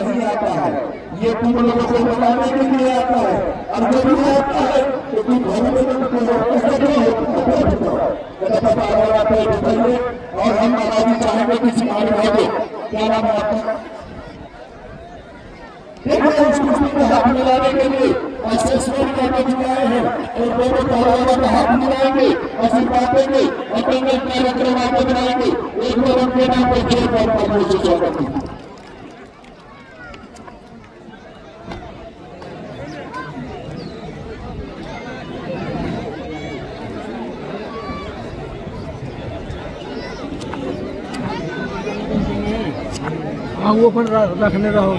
ये तुम लोगों को बताने के लिए आता है। अब जब भी आता है तो तुम घर में बताइए और हम आबादी चाहेंगे कि सिखाने भागे क्या नाम है आपका? हाथ मिलाने के लिए असेसमेंट करके दिखाए हैं और दोनों पहलवानों का हाथ मिलाएंगे और सिखाएंगे और कई कार्यक्रम आगे बनाएंगे। एक बार उनके नाम पर खेल पर स्वागत कीजिए। हाँ वो अपन रखने रहो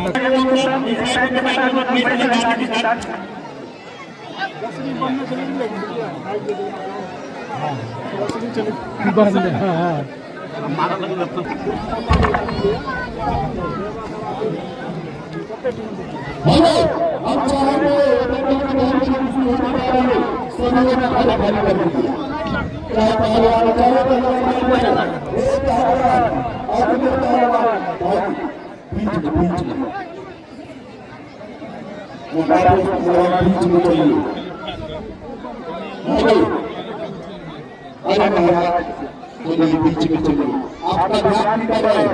बीच में चलिए आपका ध्यान निकल रहा है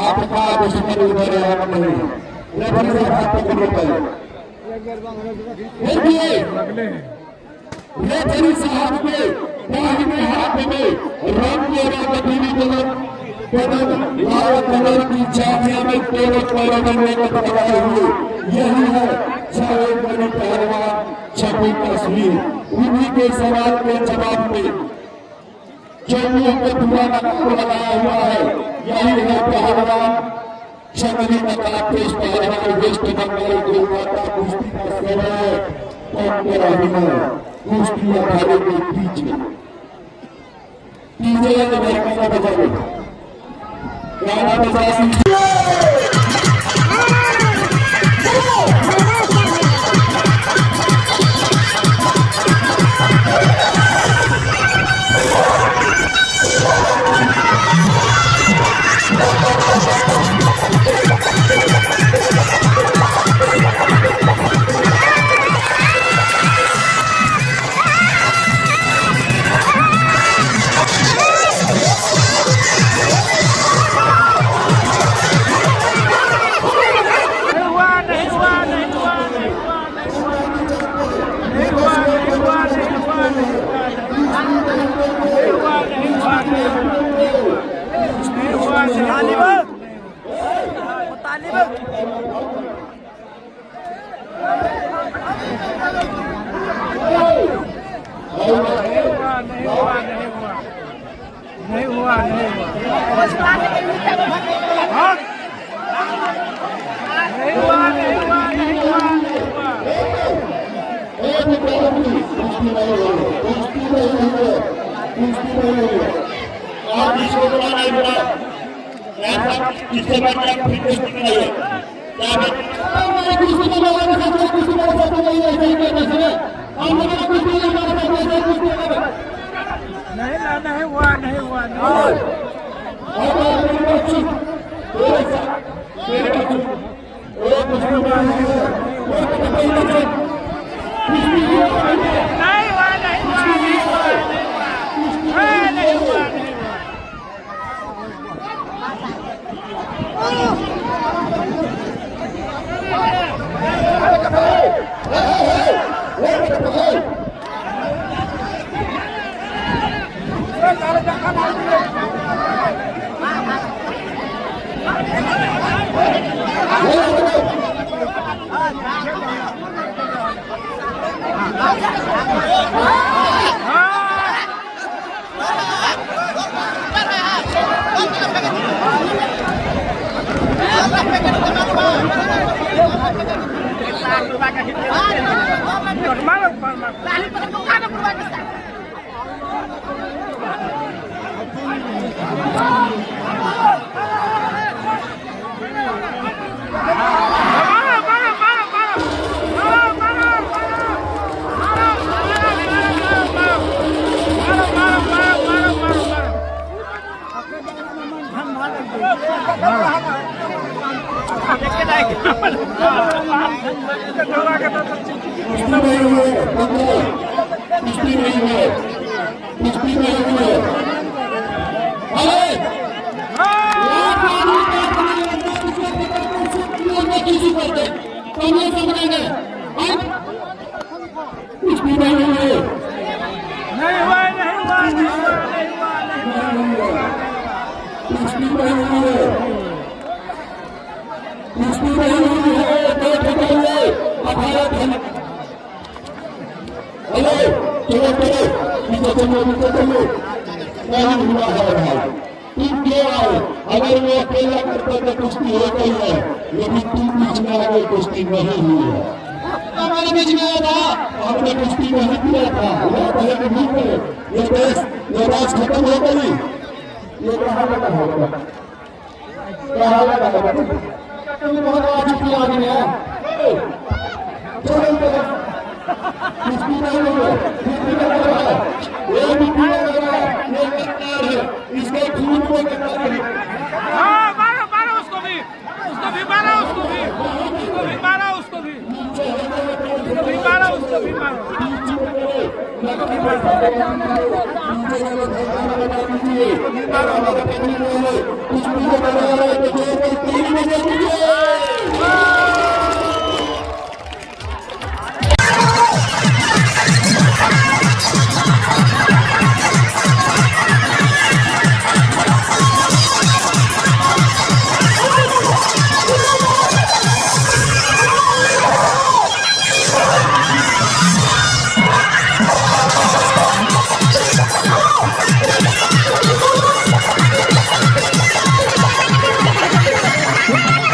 आपका दुश्मन उधर नहीं हाथ पकड़ो पहले साहब में दाहिने हाथ में रंग लाल कलर की झांकियां में तेरे पहलवान हुए यही है शायद मेरे पहलवान छवि तस्वीर उन्हीं के सवाल के जवाब में जो के दुआ लगाया हुआ है यही है पहलवान शबरी का कापेश पहलवान वेस्ट बंगाल कोलकाता कुश्ती का समय पंद्रह कुश्ती अखाड़े के पीछे गाना बजाओ गाना बजा नहीं हुआ नहीं हुआ अगर वो अकेला करता तो कुश्ती होता ही है, लेकिन तीन बीच में आ गई, कुश्ती नहीं हुई है। हमारे बीच में आया था, हमने कुश्ती नहीं किया था, ये पहले के बीच में ये देश ये राज खत्म हो गई, ये कहाँ लगा होगा, कहाँ लगा होगा, तुम बहुत आगे आ गए हैं, चलो कुश्ती नहीं हुई, कुश्ती नहीं हुई, ये भी किया गया, ये कट्टर है, इसके खून को कट्टर है। हाँ मारो उसको भी मारो उसको भी मारो उसको भी Yeah.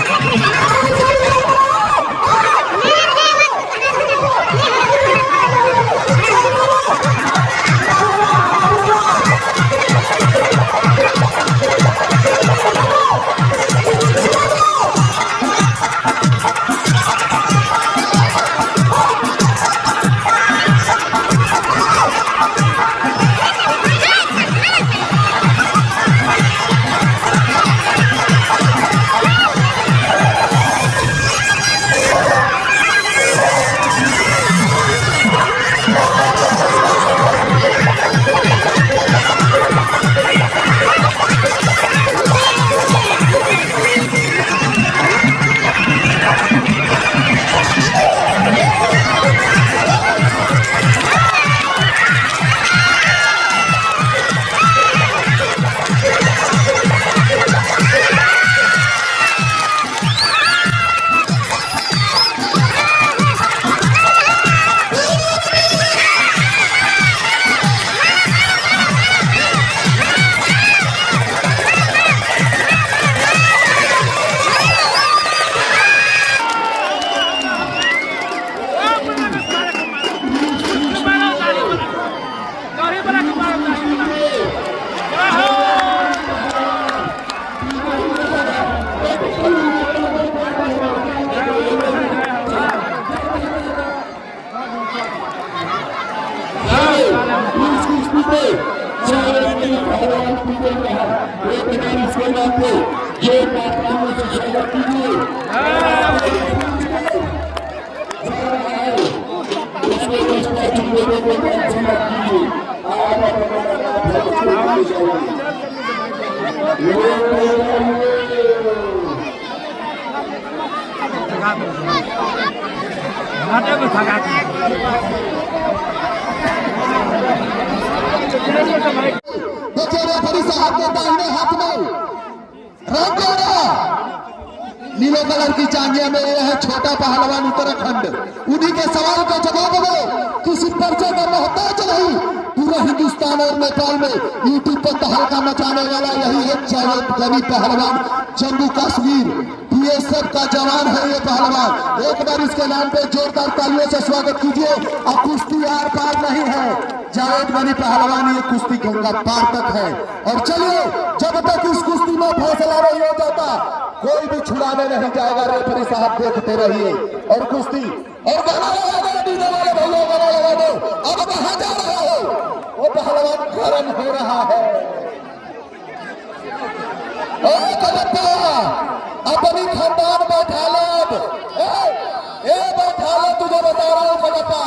देखिए रेफरी साहब के दाहिने हाथ में रंग नीले कलर की चांदिया में यह है छोटा पहलवान उत्तराखंड। उन्हीं के सवाल का जवाब दो। किसी परिचय का मोहताज नहीं, पूरे हिंदुस्तान और नेपाल में यूट्यूब पर तहलका मचाने वाला यही है जावेद गनी पहलवान, जम्मू कश्मीर बीएसएफ का जवान है ये पहलवान। एक बार इसके नाम पे जोरदार तालियों से स्वागत कीजिए। अब कुश्ती आर पार नहीं है, जावेद गनी पहलवान ये कुश्ती गंगा पार तक है। और चलिए जब तक इस कुश्ती में फैसला नहीं हो जाता कोई भी छुड़ाने नहीं जाएगा। रेफरी साहब देखते रहिए और कुश्ती और गाना लगा दो, डीजे वाले भैया गाना लगा दो। अब कहाँ जा रहा है वो पहलवान गरम हो रहा है। ओ कलप्पा अपनी खानदान बैठा लो, बैठा लो, तुझे बता रहा हूँ कलप्पा,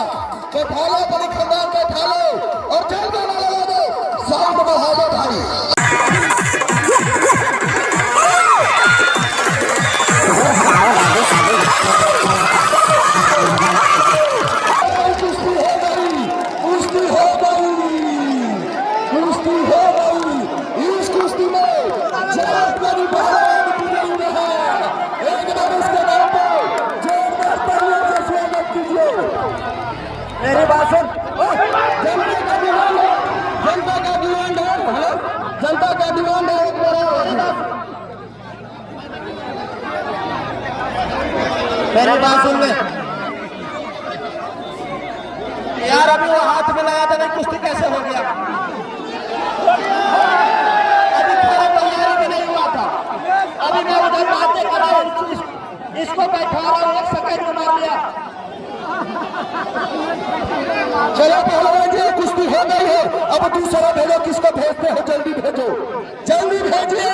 बैठा लो अपनी खानदान बैठा लो और चल गाना लगा दो। साउंड बढ़ा दो भाई। मेरी बात सुन, जनता का डिमांड है, जनता का डिमांड है। मेरी बात सुन ले यार, अभी वो हाथ में लगा था नहीं, कुश्ती कैसे हो गया? अभी थोड़ा तैयारी भी नहीं हुआ था। अभी मैं उधर बातें कर रहा हूँ, इसको बैठा रहा हूँ, 1 सेकंड में मार लिया। चलो पहलवान जी कुश्ती हो गई है, अब दूसरा भेजो, किसको भेजते हो जल्दी भेजो, जल्दी भेजिए।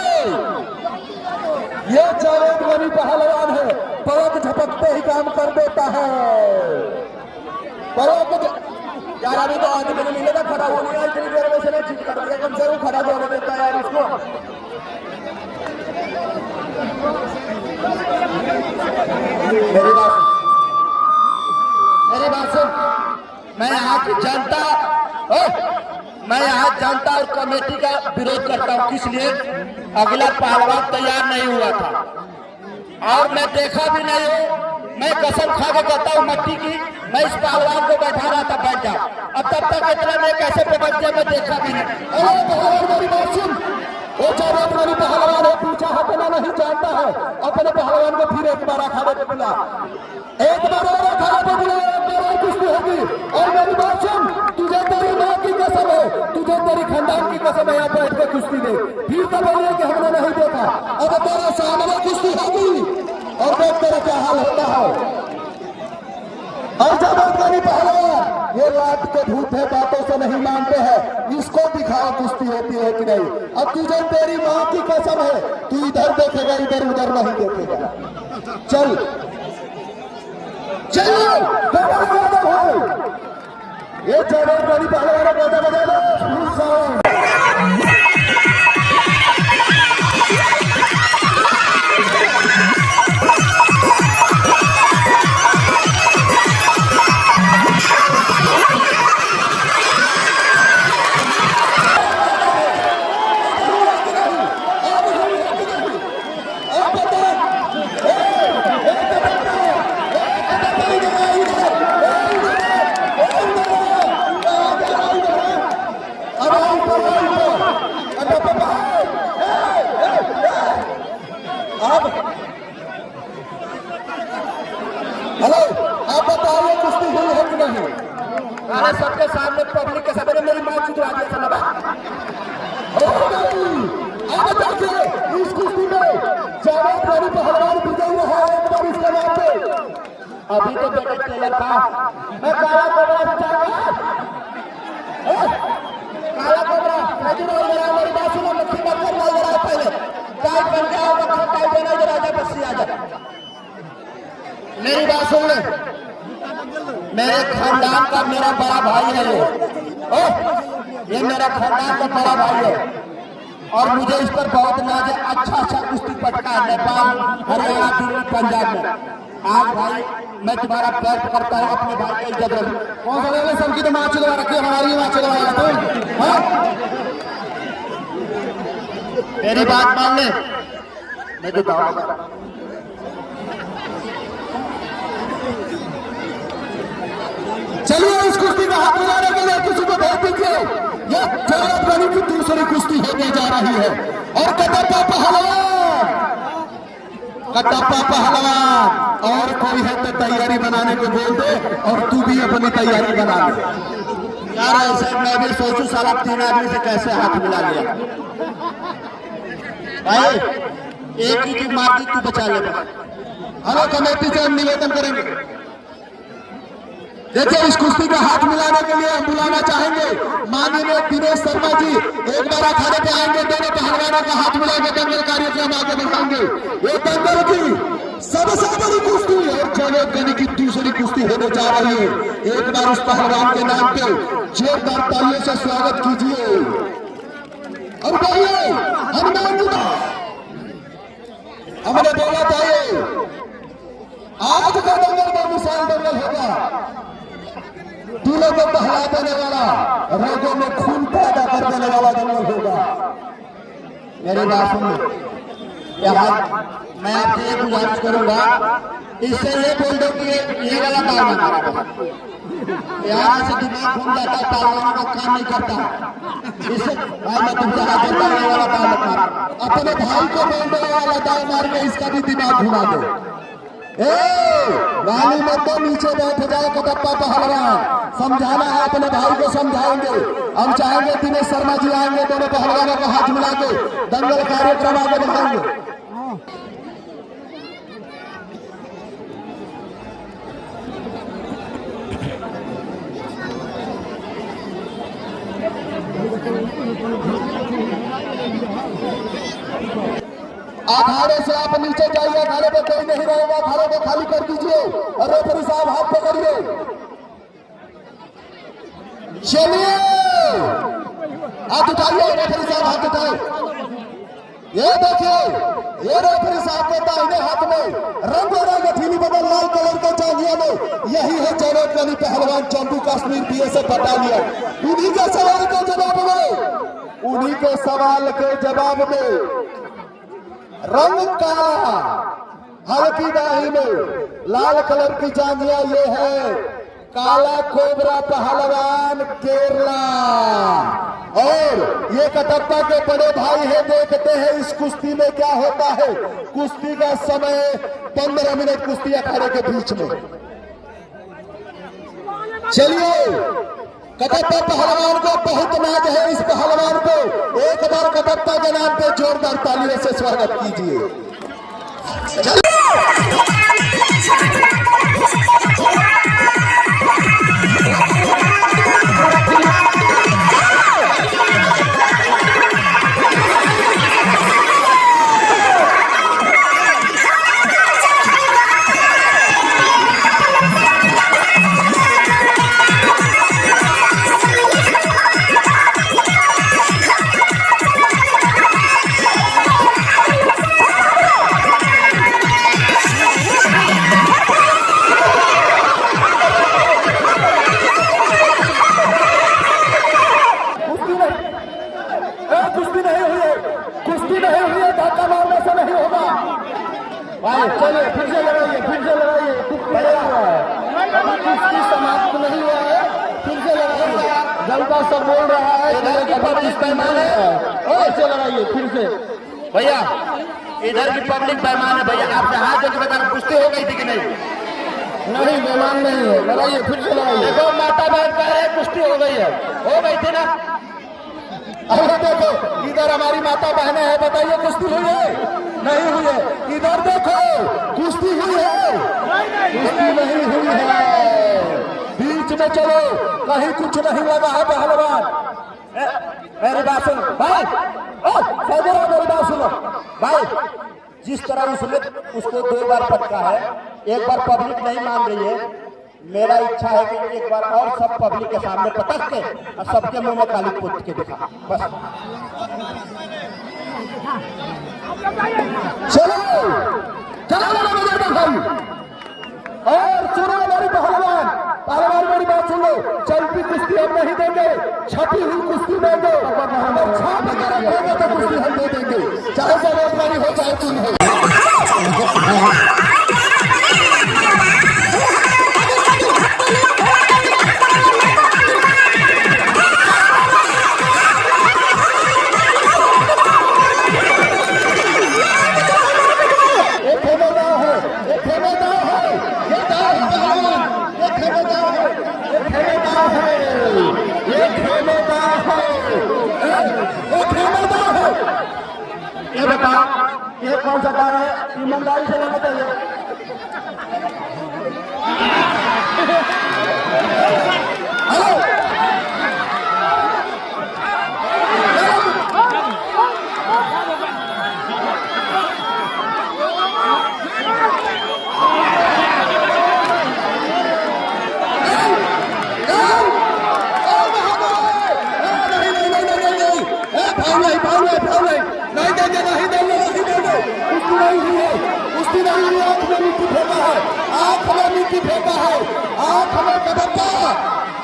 ये जावेद गनी पहलवान है, पलक झपकते ही काम कर देता है। पलक यार अभी तो आदमी नहीं मिलेगा, खड़ा होने यार, इतनी देर में से नहीं चीज कर दिया, कम से कम खड़ा होने देता है यार इसको। मेरी बात सुन, मैं यहाँ की जनता और कमेटी का विरोध करता हूँ। किस लिए? अगला पहलवान तैयार नहीं हुआ था और मैं देखा भी नहीं हूँ। मैं कसम खा के कहता हूँ मट्टी की, मैं इस पहलवान को बैठा रहा था, बैठ जा। अब तब तक इतना मैं कैसे पे बैठ गया मैं देखा भी नहीं। मेरी बात सुन, वो जावेद गनी पहलवान है, पीछा हटना नहीं जानता है। अपने पहलवान को फिर एक बार अखाड़े पे बुला, एक बार और अखाड़े पे बुला, एक बार और कुश्ती होगी। और मेरी बात सुन, तुझे तेरी माँ की कसम है, तुझे तेरी खानदान की कसम है, यहाँ बैठ के कुश्ती दे। फिर तो बोलिए कि हमने नहीं देखा। अब तेरे सामने कुश्ती होगी और देख तेरा क्या हाल होता है। और जावेद गनी पहलवान ये लात के भूत है, बातों से नहीं मानते हैं। इसको दिखाओ कुश्ती होती है कि नहीं। अब तुझे तेरी माँ की कसम है, तू इधर देखेगा, इधर उधर नहीं देखेगा। चल चल भाई, ये जावेद गनी पहलवान बजा बजा लो। हेलो, आप बताइए कुश्ती हुई है कि नहीं? अरे सबके सामने पब्लिक के सामने मेरी मां चुदवा दिया था ना। अब देखिए इस कुश्ती में जावेद गनी पहलवान विजयी रहा है एक बार इसके नाम पे। अभी तो बेटे टेलर था, मैं काला कोबरा से चाहूंगा। काला कोबरा राजू ने लगा, मेरी बात सुनो, मक्खी मत कर, लगा रहा पहले टाइट बन जाओ, मक्खी टाइट बना जो राजा बस्सी आ जा। मेरी बात सुन ले, मेरे खानदान का मेरा बड़ा भाई है ये मेरा खानदान का बड़ा भाई है और मुझे इस पर बहुत नाज है। अच्छा कुश्ती पटका है नेपाल, हरियाणा, दिल्ली, पंजाब में। आज भाई मैं तुम्हारा पैर पकड़ता हूँ, अपने भाई की इज्जत रखो। कौन सा लेवल सबकी तो माँ चलवा रखी है, हमारी माँ चलवाएगा तुम? हाँ, मेरी बात मान ले, मैं तो बताऊंगा। चलिए इस कुश्ती का हाथ मिलाने के लिए किसी को भेज दीजिए। यह जावेद गनी की दूसरी कुश्ती होने जा रही है और कटप्पा पहलवान और कोई है तो तैयारी बनाने को बोल दे और तू भी अपनी तैयारी बना ले। यार ऐसे मैं भी सोचूं साला 3 आदमी से कैसे हाथ मिला लिया। भाई एक ही की मार दी, तू बचा ले बस। हेलो, कमेटी से हम निवेदन करेंगे, देखिए इस कुश्ती का हाथ मिलाने के लिए हम बुलाना चाहेंगे माननीय दिनेश शर्मा जी। एक बार अखाड़े पे आएंगे, दोनों पहलवानों का हाथ मिला के दंगल कार्यक्रम आगे बढ़ाएंगे। ये दंगल की सबसे बड़ी कुश्ती और जावेद गनी की दूसरी कुश्ती होने जा रही है। एक बार उस पहलवान के नाम पे जोरदार तालियों से स्वागत कीजिए। और कहिए हनुमान जी हमने बोला था ये आज का दंगल बेमिसाल दंगल होगा, दिलों को बहला देने वाला, रगों में खून पैदा कर देने वाला दंगल होगा। मेरी बात सुन, मैं आपसे ये गुजारिश करूंगा, इससे ये बोल दो कि ये वाला ताल ना मारा। यहाँ से दिमाग घूम जाता है, तालवानों का काम नहीं करता। इससे भाई मैं तुमसे हाथ जोड़ता हूं, ये वाला ताल मत मारो। अपने भाई को बोल दो वाला ताल मार के इसका भी दिमाग घुमा दो। गाली मत दो, नीचे बैठ जाए कटप्पा पहलवान। समझाना है अपने भाई को, समझाएंगे। हम चाहेंगे दिनेश शर्मा जी आएंगे, दोनों पहलवानों का हाथ मिला के दंगल कार्यक्रम आगे बढ़ाएंगे। अखाड़े से आप नीचे जाइए, अखाड़े पे कोई नहीं रहेगा, अखाड़े को खाली कर दीजिए और रेफरी साहब हाथ पकड़िए। चलिए हाथ उठाइए, रेफरी साहब हाथ उठाए। ये देखिए, ये रेफरी साहब के दाहिने हाथ में रंग और गठीली बदल लाल कलर के चांदिया में यही है जावेद गनी पहलवान, जम्मू कश्मीर बीएसएफ बटालियन। उन्हीं के सवाल के जवाब में रंग काला, हल्की दाही में लाल कलर की चांदिया, ये है काला कोबरा पहलवान केरला। और ये कटप्पा के बड़े भाई है। देखते हैं इस कुश्ती में क्या होता है। कुश्ती का समय 15 मिनट कुश्ती अखाड़े के बीच में। चलिए, कटप्पा पहलवान को बहुत नाज है, इस पहलवान को एक बार कटप्पा के नाम पे जोरदार तालियों से स्वागत कीजिए। चलिए फिर से लगाइए, कुश्ती समाप्त नहीं हुआ है, फिर से लगाइए। जनता सब बोल रहा है, फिर से लगाइए फिर से। भैया इधर की पब्लिक मेहमान है भैया, आपसे हाथ जोड़ के बता, कुश्ती हो गई थी कि नहीं? नहीं, मेहमान नहीं है, लगाइए फिर से लगाइए। देखो माता बहन कह रहे कुश्ती हो गई है, हो गई थी ना? अरे देखो इधर हमारी माता बहनें हैं, बताइए कुश्ती हुई है? नहीं हुई है। इधर देखो कुश्ती हुई है? कुश्ती नहीं हुई है। बीच में चलो, कहीं कुछ नहीं लगा है पहलवान। मेरी बात सुनो भाई, मेरी बात सुनो भाई, जिस तरह उसने उसको 2 बार पटका है, एक बार पब्लिक नहीं मान रही है, मेरा इच्छा है कि एक बार और सब पब्लिक के सामने पटक के और सबके मुंह में काली पोत के दिखा, बस। चलो चलो भाई, और सुनो मेरी पहलवान, मेरी बात सुन लो, चलती कुश्ती हम नहीं देंगे, छपी हुई कुश्ती देंगे, छाप अगर देंगे तो कुश्ती हम दे देंगे, चाहे बेरोजगारी हो चाहे तुम हो। ये बताओ ये कौन सा दार है? ईमानदारी से लेना चाहिए। हेलो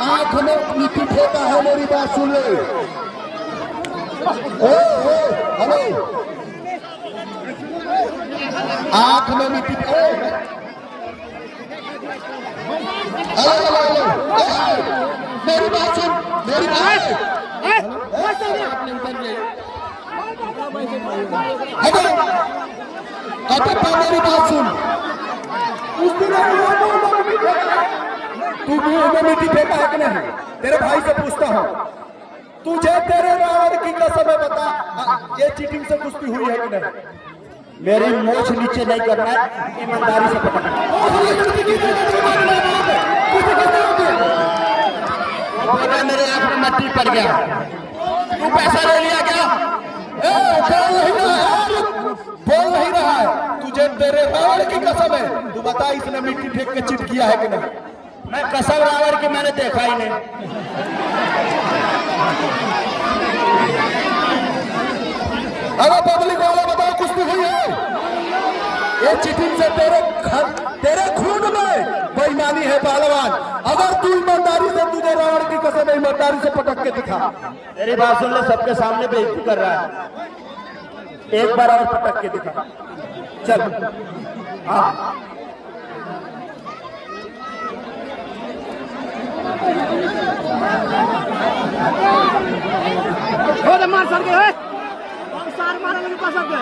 आंख में मिट्टी फेंका है, मेरी बात सुन ले। हेलो आंख में मिट्टी, मेरी बात सुन, मेरी बात मेरी बात सुन, तू मुंह में मिट्टी फेंका है कि नहीं? तेरे भाई से पूछता हूँ, तुझे तेरे रावण की कसम है, बता ये चीटिंग से कुश्ती हुई है कि नहीं? मेरी मोछ नीचे नहीं करना है, ईमानदारी से पकड़ना। मेरे आंख में मट्टी पड़ गया, तू पैसा ले लिया क्या? बोल नहीं रहा है, तुझे तेरे रावण की कसम है, तू बता इसने मिट्टी फेंक के चिट किया है कि नहीं? मैं कसम रावण की मैंने देखा ही नहीं। अरे पब्लिक वाला बताओ कुश्ती हुई है? ये चीटिंग से तेरे खून में बेईमानी है पहलवान। अगर तू ईमानदारी से, तुझे रावण की कसम है, ईमानदारी से पटक के दिखा। तेरी बात सुन ले, सबके सामने बेइज्जती कर रहा है, एक बार और पटक के दिखा, चल। हाँ मार सर के है, सार मारा नहीं पा सकते।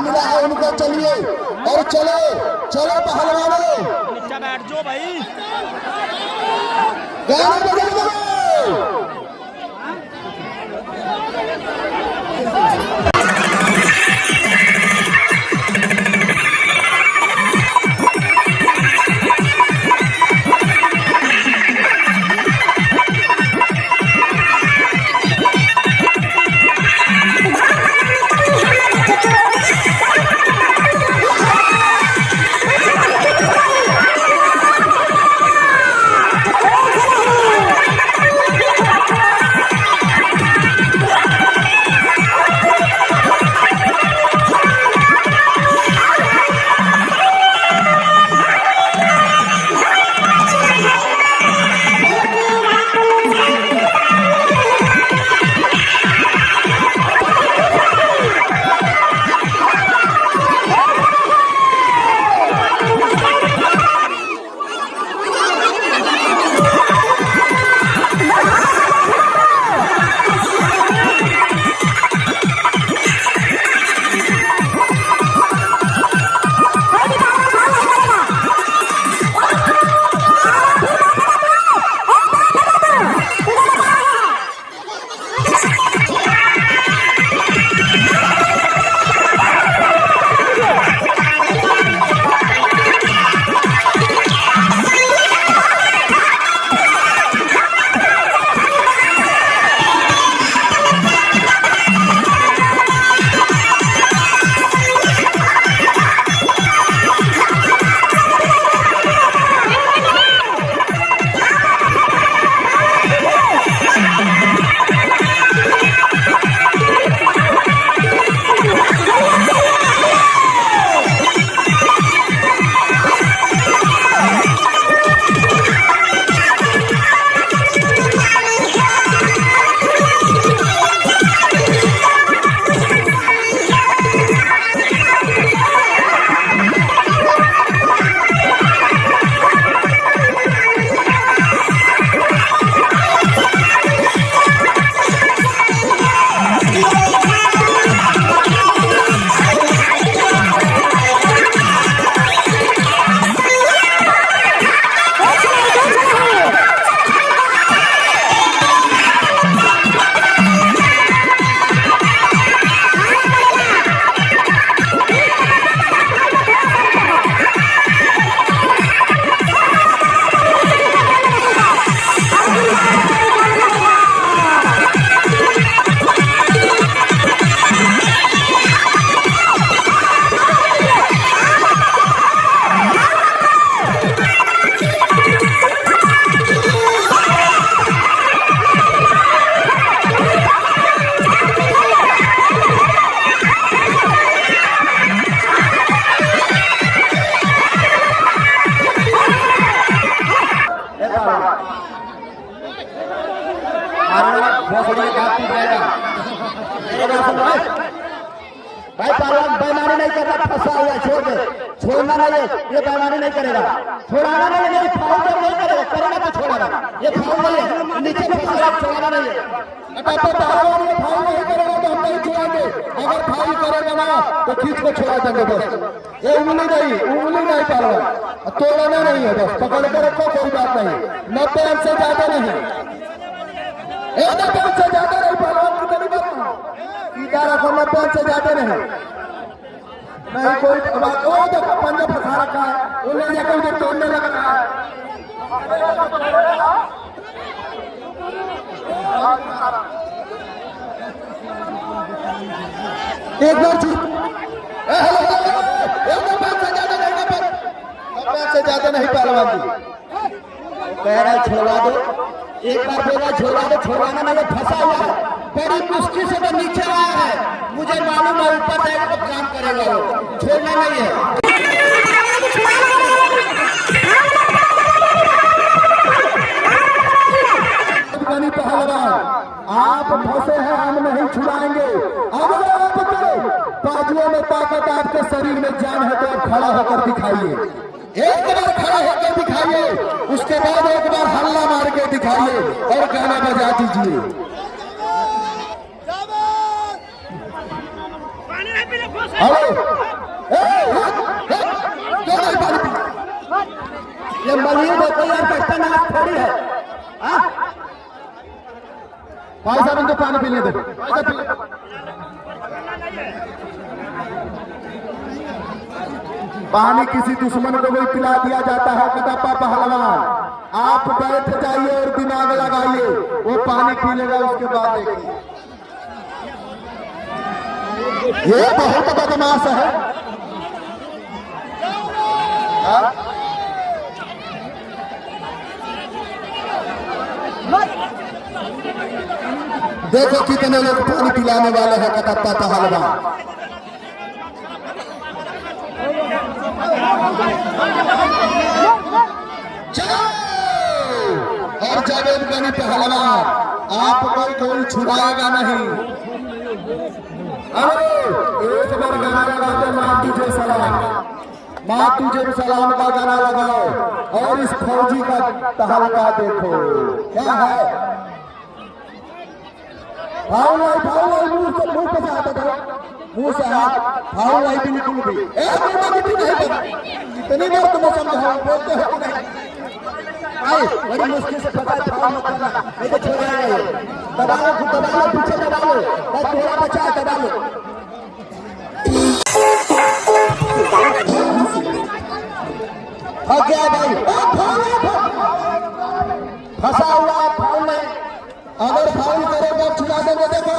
मिला है उनको चलिए और चलो चलो पहलवानों, नीचे बैठ जाओ भाई। गाना बजा दो। भाई पहलवान बेईमानी नहीं करना, फंसा हुआ छोड़ दे, छोड़ना नहीं है, ये बेईमानी नहीं करेगा, छोड़ाना नहीं है, फाउल नहीं करेगा, करेगा तो छोड़ेगा, ये फाउल नहीं है, नीचे फंसा छोड़ाना नहीं है। पहलवान ये फाउल नहीं करेगा तो हम नहीं छुड़ाएंगे, अगर फाउल करेगा ना तो खींच को छुड़ा देंगे बस। ये उंगली नहीं पहलवान, तोड़ना नहीं है, बस पकड़ कर रखो, कोई बात नहीं, 90 अंक से ज्यादा नहीं, 90 अंक से ज्यादा नहीं, पहलवान की गली करना, सीधा रखो, 90 अंक से ज्यादा नहीं कोई बात। वो देखो पंजा फंसा रखा है, वो ले जाकर उधर तोड़ने लगा है। एक बार से ज्यादा नहीं पहलवान जी कह रहा है छोड़ा दो, एक बार बोला छोड़ा दो, छोड़ाना नहीं, फंसा हुआ है, बड़ी मुश्किल से तो नीचे आया है, मुझे मालूम है ऊपर जाएगा तो काम करेगा, वो छोड़ना नहीं है। पहलवान आप फंसे हैं, हम नहीं छुड़ाएंगे, अगर आपके बाजुओं में ताकत, आपके शरीर में जान है तो आप खड़ा होकर दिखाइए, एक बार खड़ा होकर दिखाइए, उसके बाद एक बार हल्ला मार के दिखाइए और गाना बजा दीजिए। पानी नहीं पीने हेलो ये मरीज होते यार कष्ट में थोड़ी है। भाई साहब इनको पानी पीने दो। पानी किसी दुश्मन को भी पिला दिया जाता है कटप्पा पहलवान। आप बैठ जाइए और दिमाग लगाइए, वो पानी पी लेगा उसके बाद देखिए। ये बहुत बदमाश है। देखो कितने लोग पानी पिलाने वाले हैं कटप्पा पहलवान। और जावेद गनी पहलवान, आपको कोई छुड़ाएगा नहीं। अरे एक बार गाना लगाते माँ तुझे सलाम, माँ तुझे सलाम का गाना लगाओ और इस फौजी का तहलका देखो क्या है। भाव मुंह पे जाता था, मुंह से हाथ भाव लाई बिल्कुल भी इतनी बार तुम्हें समझाओ बोलते हो नहीं। आई बड़ी मुश्किल से पता है भाव मत करना, नहीं तो छोड़ जाएगा। दबा लो पीछे दबा लो, बस थोड़ा बचा दबा लो। फंस गया भाई, फंसा हुआ फाउल में। अगर फाउल करेगा छुड़ा देंगे। देखो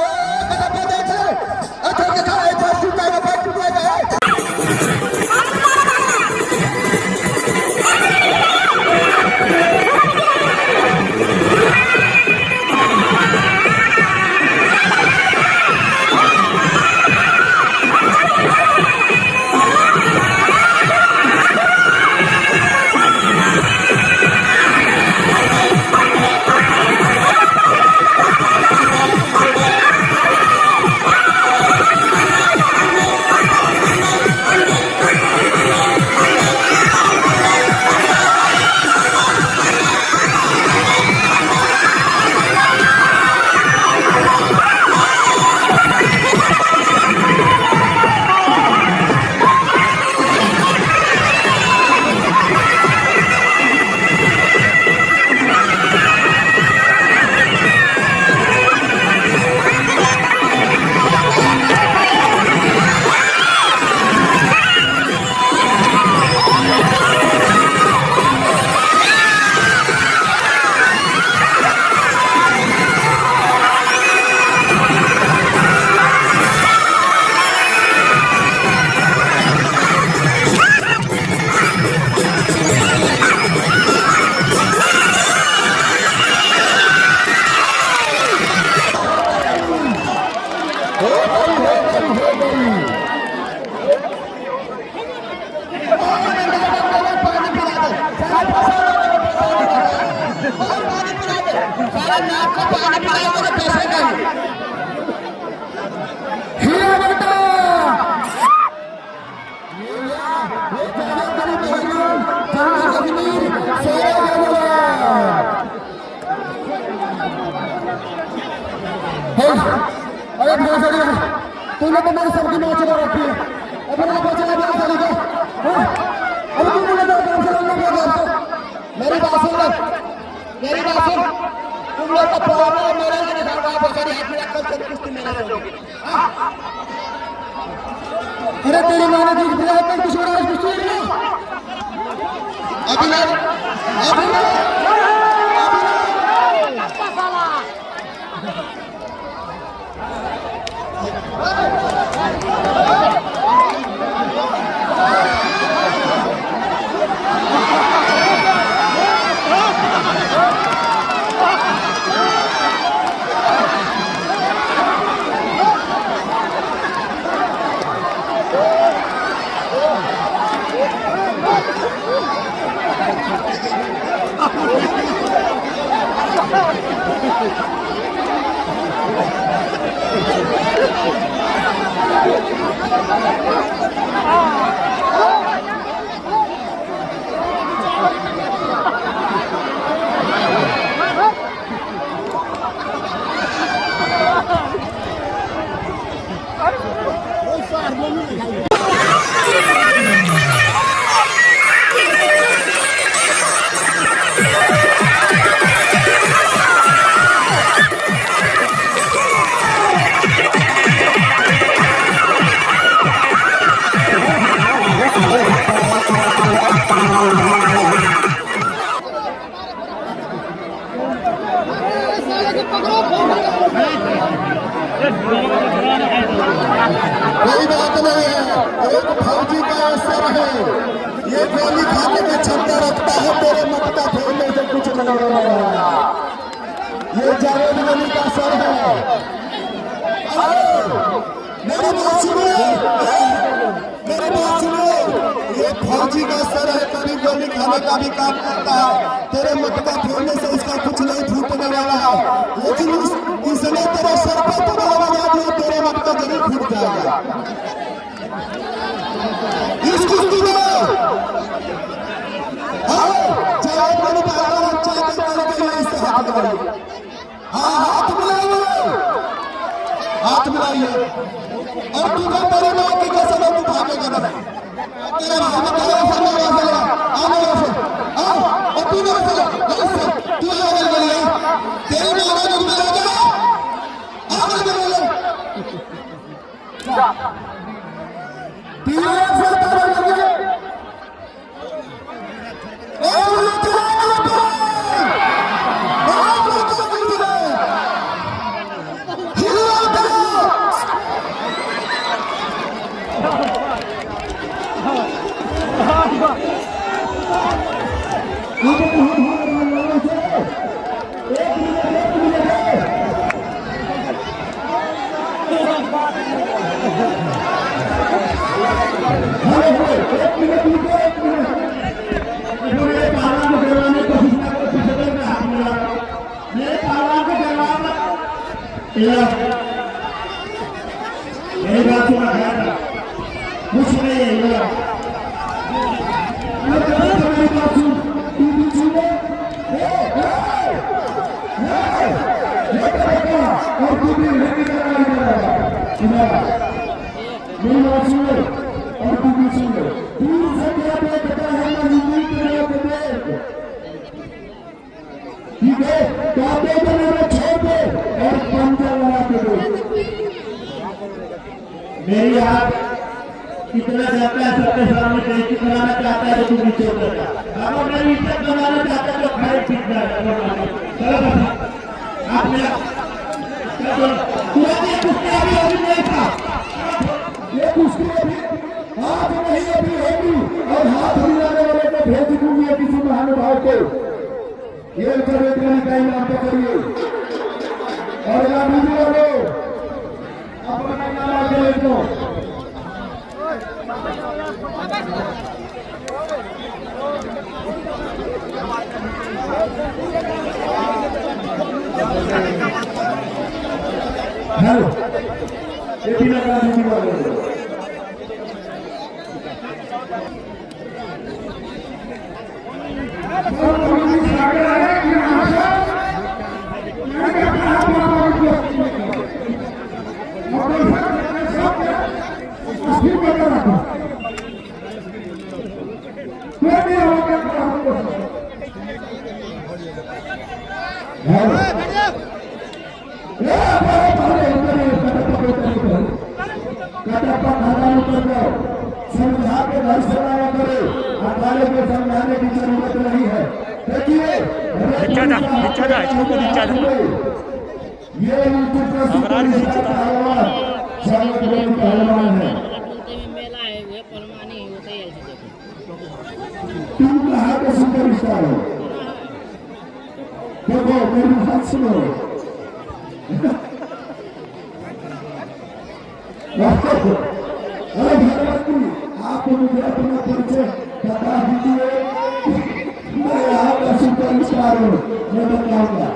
तूने तो मेरे सबकी मैच में रखी है। अब मेरा बचा दिया सारी को। अब तू मुझे तो मेरी बात सुन, तुम लोग का प्रॉब्लम है मेरे लिए निकाल रहा है। बेचारी हाथ में रखकर चल कुश्ती मेरा होगी। अरे तेरी मां ने कुछ बुलाया पर कुछ और कुछ नहीं। अभी ये गोली खाने में क्षमता रखता है, तेरे मत का फेरने से कुछ नहीं होगा। ये जावेद अली का सर है। मेरी बात सुनिए, मेरी बात सुनिए, ये फौजी का सर है, कभी गोली खाने का भी काम करता है। तेरे मत का फेरने से उसका कुछ नहीं फूटने वाला है, लेकिन इसने तेरे सर पर तबला बजा दिया, तेरे मत का जरूर फूट जाएगा। इस कुश्ती में जावेद अली का अच्छा करने के लिए इससे हाथ मिलाइए। हाँ, हाथ मिलाइए, हाथ मिलाइए। और तू जब तेरे माँ की कसम है, तू भागेगा ना। तेरे भाई में तेरे सर में वहां से आने वैसे और तू मेरे से तू आगे बढ़ गया, तेरे में आगे बढ़ गया, आगे बढ़ गया। तीन से तारा लग गया। मेरी बात सुना कुछ नहीं है। मेरी हाथ कितना जाता है सबके सामने बेइज्जती कराना चाहता है, तो तू नीचे उतरता। अगर मेरी इज्जत बनाना चाहता है तो खड़े पीट जाएगा। आप मेरा ये कुश्ती अभी नहीं था, ये कुश्ती अभी हाथ नहीं अभी होगी, और हाथ मिलाने वाले को भेज दूंगी किसी महानुभाव को। ये जावेद अली का इनाम पे करिए और वीडियो लो अपना नाम के लिखो। हेलो, ये भी लगा वीडियो लो। समझा के घर से लाया करे, अकाले को समझाने की जरूरत नहीं है। देखिए ये पहलवान है, तुम कहाँ के सुपर स्टार हो? देखो मेरी बात सुनो, अरे भगवती आप मुझे अपना परिचय बता दीजिए। मैं यहाँ का सुपर स्टार हूँ, मैं बताऊंगा।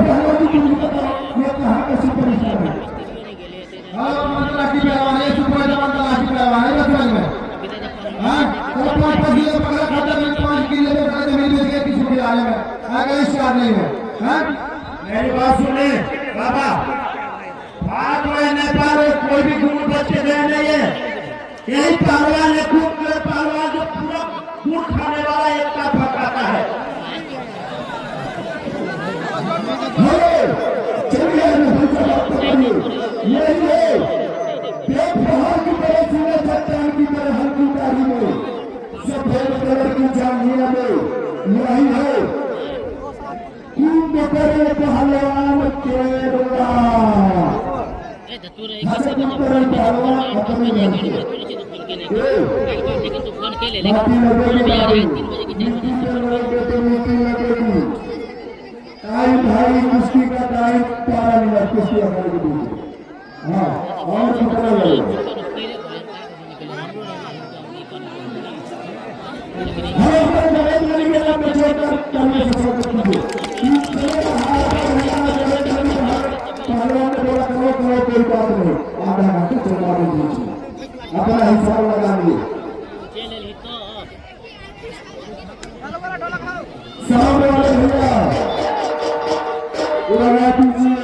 भगवती तुम बताओ मैं कहाँ का सुपर स्टार हूँ? लाठी पहलवान, ये सुपर लाठी पहलवान है बचपन में। हाँ, तो 5 किलो पकड़ा खाता है, 5 किलो पे पकड़ा जमीन बेच गया किसी के आने में आगे स्टार नहीं है। मेरी बात सुने बाबा, भारत में नेपाल में कोई भी गुरु बच्चे गए नहीं है। यही पहलवान है, खूब पहलवान जो पूरा खून खाने वाला एक का पकाता है। सफेद कलर की जांघिया में यही है, पहलवान केरला। भाषा उपकरण पहलवान अपने लड़के लेकिन तो फोन खेले बाकी लगे लेकिन यार 3 मीटिंग बजे की लगेगी टाइम भाई कुश्ती का टाइम 12 मिनट कुश्ती अखाड़े के बीच हाँ और कितना लगेगा हम अपने नरेंद्र मोदी के नाम पे छोड़कर करने से सफल कीजिए पहलवान ने बोला करो कोई बात नहीं आधा घंटे चलवा दीजिए अपना हिसाब लगा लीजिए सामने वाले भैया लगा दीजिए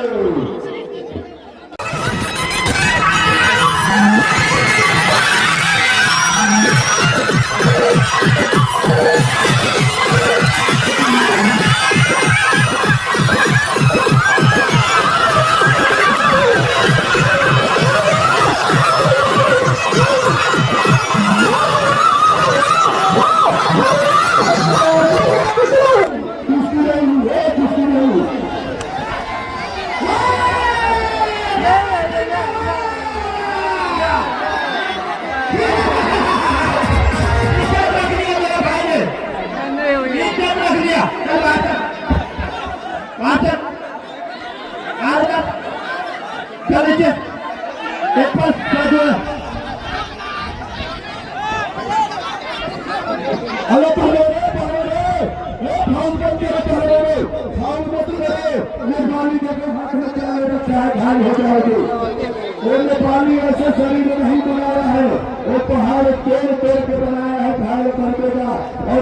नेपाली ऐसे शरीर नहीं बनाया है वो पहाड़ तोड़ तोड़ के बनाया है घायल करके का और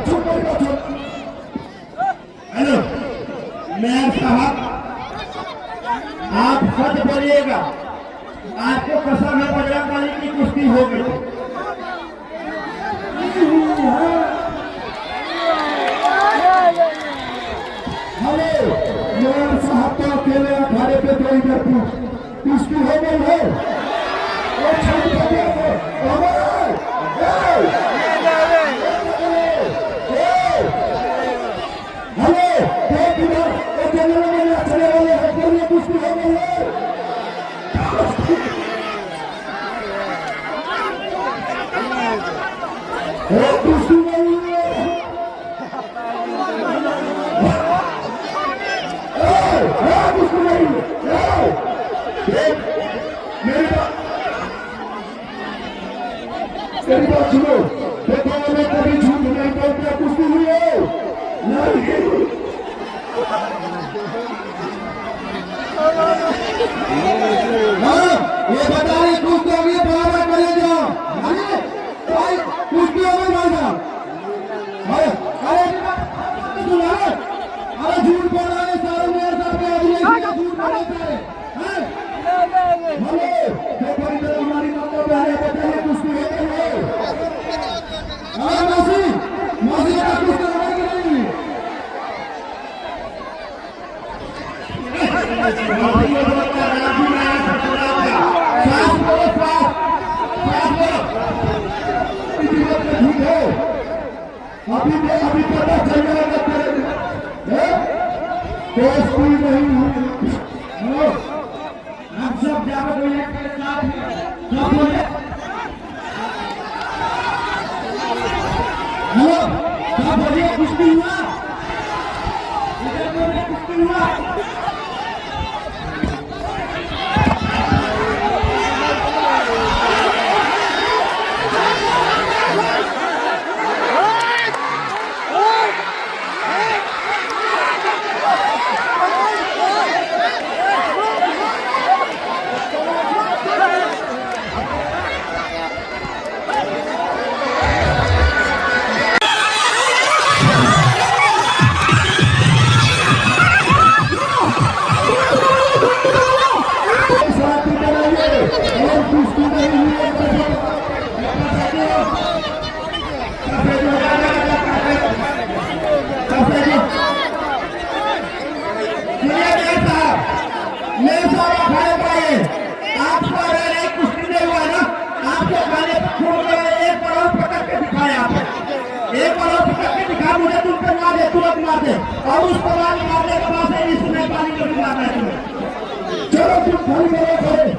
चुप हेलो मेयर साहब आप सच बोलिएगा आपको कसम है बजरंगबली की कुश्ती हो गई हेलो मेयर साहब तो अकेले अखाड़े पे कोई कर कुश्ती हो गई है वो छूट गया है हेलो एक मिनट एक जनरल में चले वाले हैं के लिए कुश्ती हो गई है कुश्ती नहीं है कुश्ती नहीं मेरी बात सुनो देखो मैं कभी झूठ नहीं बोलता कुश्ती हुई है नहीं हाँ ये बता रही कुश्ती होगी बराबर करे जाओ भाई कुश्ती होगी भाई साहब अरे झूठ बोल रहे हैं सारे मेरे साथ झूठ बोल रहे हैं हमारी माता प्यारे बताइए कुश्ती है कि नहीं मौसी मौसी का कुश्ती होगा कि नहीं अभी पता चल जाएगा कोई नहीं हम सब जाकर के साथ सब बोले हेलो क्या बोलिए कुश्ती हुआ इधर बोलिए कुश्ती हुआ और उस पर मारने के बाद इसमें पानी को मारना है चलो तुम खाली करो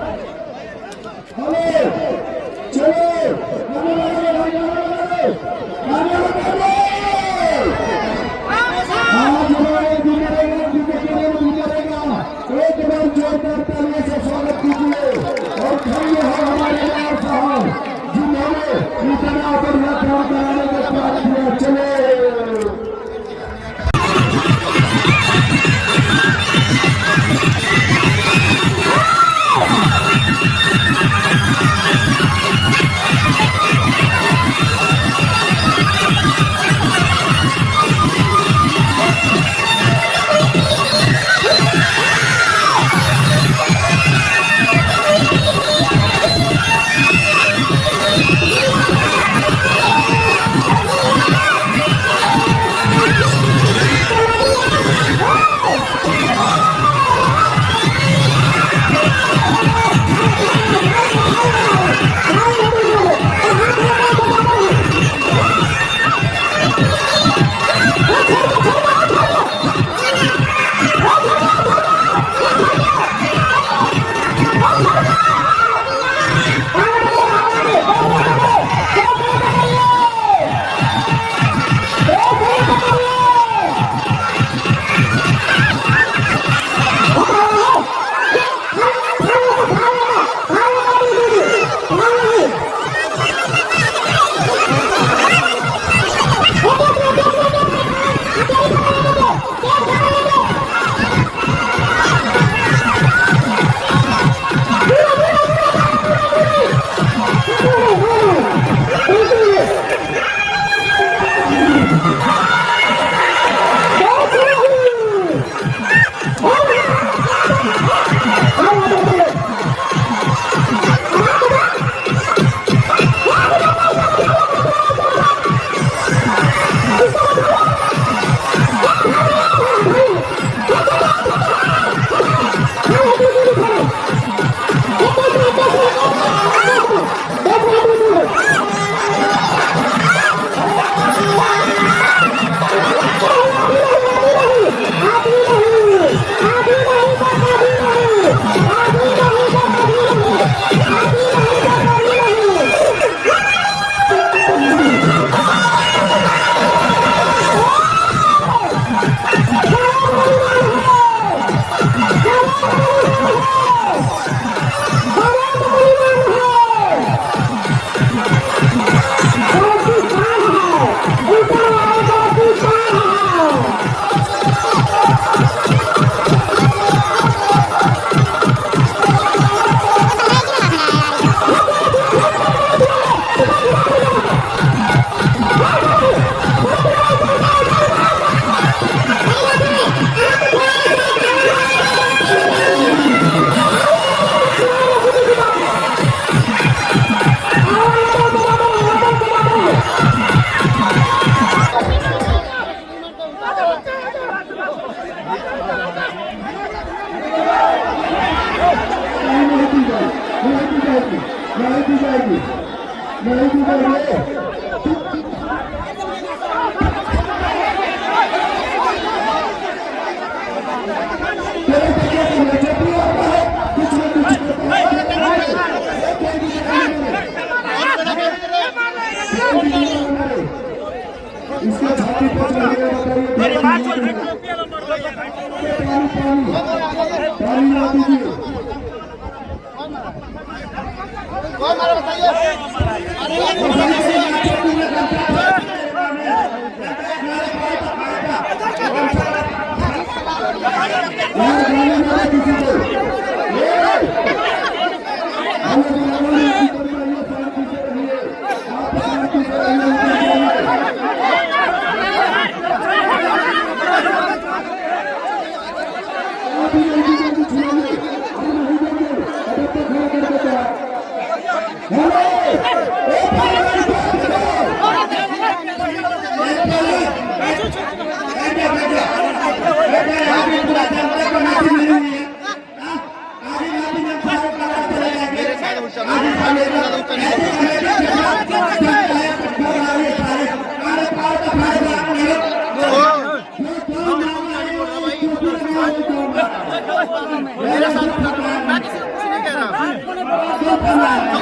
मेरी बात सुन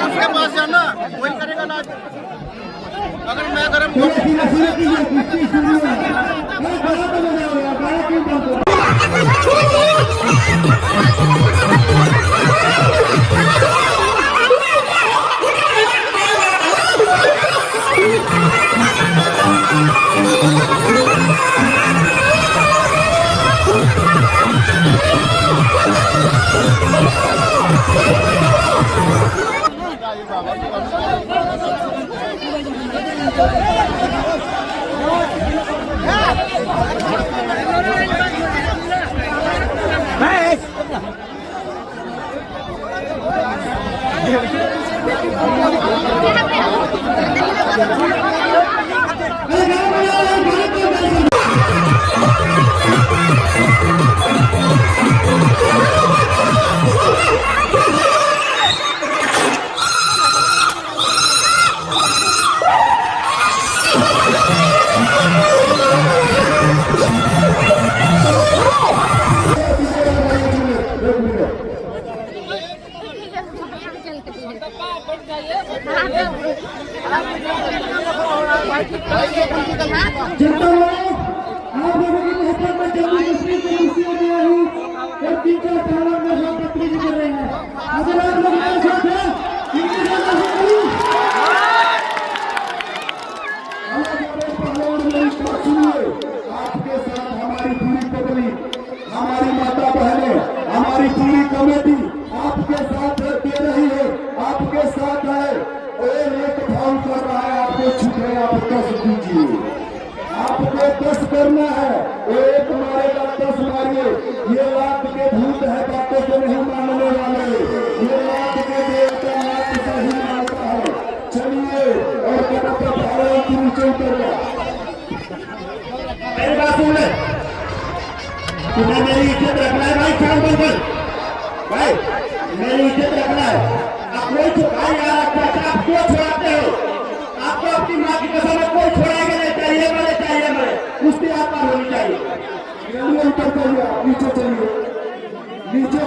उसके पास जाना वही करेगा ना। अगर मैं गरम जनता लोग आप लोगों की महत्व में जम्मू कश्मीर की कुर्सियों में आई और 3-4 सालों में लोग तकलीफ कर रहे हैं। अगर आप लोग मेरे साथ हैं इनके साथ आपके साथ हमारी पूरी पब्लिक, हमारी माता बहनें, हमारी पूरी कमेटी आपके साथ दे रही है, आपके साथ है और एक भाव कर रहा है। आपको छूटे आप कष्ट दीजिए, आपको भाई मेरी इज्जत रखना है। आप कोई भाई यार आप क्यों छोड़ाते हो? आपको अपनी माँ की कसम है, कोई छोड़ाएगा नहीं। चाहिए मेरे कुश्ती आप पर होनी चाहिए। ऊपर चलिए, नीचे चलिए, नीचे